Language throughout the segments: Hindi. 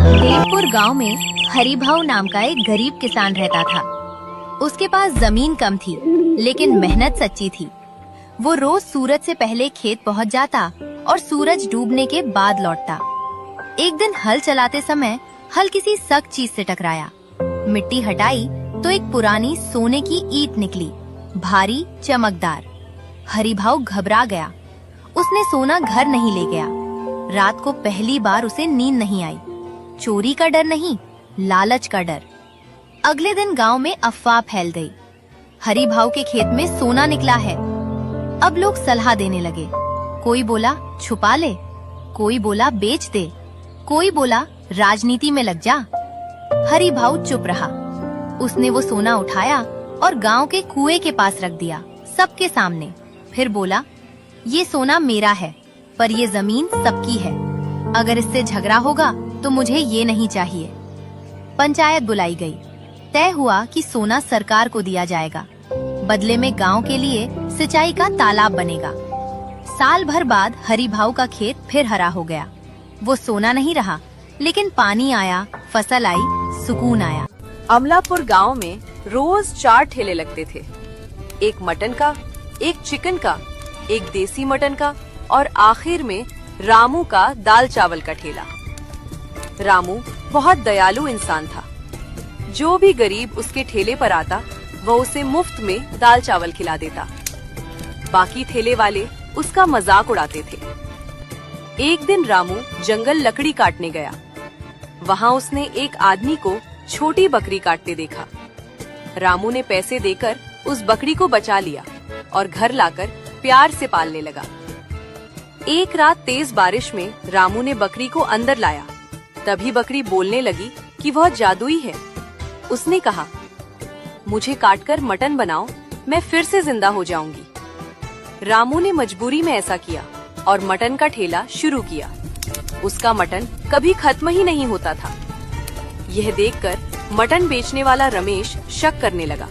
देवपुर गांव में हरिभाऊ नाम का एक गरीब किसान रहता था। उसके पास जमीन कम थी, लेकिन मेहनत सच्ची थी। वो रोज सूरज से पहले खेत पहुंच जाता और सूरज डूबने के बाद लौटता। एक दिन हल चलाते समय हल किसी सख्त चीज से टकराया। मिट्टी हटाई तो एक पुरानी सोने की ईंट निकली, भारी चमकदार। हरिभाऊ घबरा गया। उसने सोना घर नहीं ले गया। रात को पहली बार उसे नींद नहीं आई। चोरी का डर नहीं, लालच का डर। अगले दिन गांव में अफवाह फैल गई, हरिभाऊ के खेत में सोना निकला है। अब लोग सलाह देने लगे। कोई बोला छुपा ले, कोई बोला बेच दे, कोई बोला राजनीति में लग जा। हरिभाऊ चुप रहा। उसने वो सोना उठाया और गांव के कुएं के पास रख दिया, सबके सामने। फिर बोला, ये सोना मेरा है, पर ये जमीन सबकी है। अगर इससे झगड़ा होगा तो मुझे ये नहीं चाहिए। पंचायत बुलाई गई। तय हुआ कि सोना सरकार को दिया जाएगा। बदले में गांव के लिए सिंचाई का तालाब बनेगा। साल भर बाद हरिभाऊ का खेत फिर हरा हो गया। वो सोना नहीं रहा, लेकिन पानी आया, फसल आई, सुकून आया। अमलापुर गांव में रोज 4 ठेले लगते थे। एक मटन का, एक चिकन का, एक देसी मटन का और आखिर में रामू का दाल चावल का ठेला। रामू बहुत दयालु इंसान था। जो भी गरीब उसके ठेले पर आता, वह उसे मुफ्त में दाल चावल खिला देता। बाकी ठेले वाले उसका मजाक उड़ाते थे। एक दिन रामू जंगल लकड़ी काटने गया। वहाँ उसने एक आदमी को छोटी बकरी काटते देखा। रामू ने पैसे देकर उस बकरी को बचा लिया और घर लाकर प्यार से पालने लगा। एक रात तेज बारिश में रामू ने बकरी को अंदर लाया। तभी बकरी बोलने लगी कि वह जादुई है। उसने कहा, मुझे काटकर मटन बनाओ, मैं फिर से जिंदा हो जाऊंगी। रामू ने मजबूरी में ऐसा किया और मटन का ठेला शुरू किया। उसका मटन कभी खत्म ही नहीं होता था। यह देखकर मटन बेचने वाला रमेश शक करने लगा।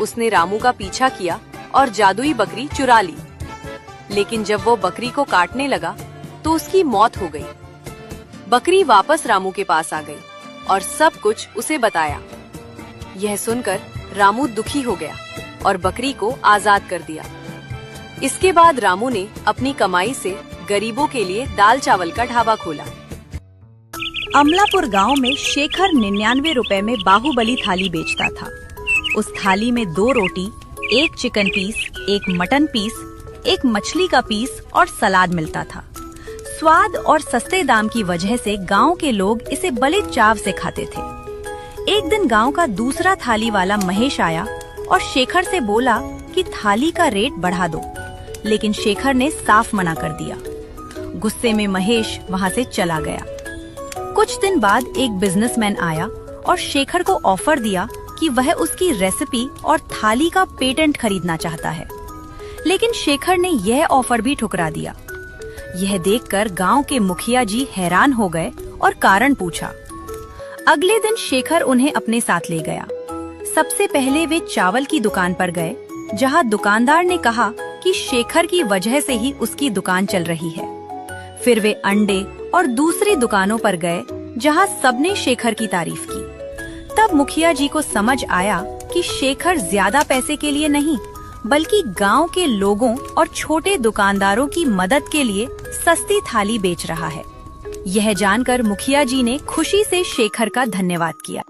उसने रामू का पीछा किया और जादुई बकरी चुरा ली। लेकिन जब वो बकरी को काटने लगा तो उसकी मौत हो गई। बकरी वापस रामू के पास आ गई और सब कुछ उसे बताया। यह सुनकर रामू दुखी हो गया और बकरी को आजाद कर दिया। इसके बाद रामू ने अपनी कमाई से गरीबों के लिए दाल चावल का ढाबा खोला। अमलापुर गांव में शेखर 99 रुपए में बाहुबली थाली बेचता था। उस थाली में 2 रोटी, 1 चिकन पीस, 1 मटन पीस, 1 मछली का पीस और सलाद मिलता था। स्वाद और सस्ते दाम की वजह से गांव के लोग इसे बड़े चाव से खाते थे। एक दिन गांव का दूसरा थाली वाला महेश आया और शेखर से बोला कि थाली का रेट बढ़ा दो, लेकिन शेखर ने साफ मना कर दिया। गुस्से में महेश वहां से चला गया। कुछ दिन बाद एक बिजनेसमैन आया और शेखर को ऑफर दिया कि वह उसकी रेसिपी और थाली का पेटेंट खरीदना चाहता है, लेकिन शेखर ने यह ऑफर भी ठुकरा दिया। यह देखकर गांव के मुखिया जी हैरान हो गए और कारण पूछा। अगले दिन शेखर उन्हें अपने साथ ले गया। सबसे पहले वे चावल की दुकान पर गए, जहां दुकानदार ने कहा कि शेखर की वजह से ही उसकी दुकान चल रही है। फिर वे अंडे और दूसरी दुकानों पर गए, जहां सबने शेखर की तारीफ की। तब मुखिया जी को समझ आया कि शेखर ज्यादा पैसे के लिए नहीं, बल्कि गांव के लोगों और छोटे दुकानदारों की मदद के लिए सस्ती थाली बेच रहा है। यह जानकर मुखिया जी ने खुशी से शेखर का धन्यवाद किया।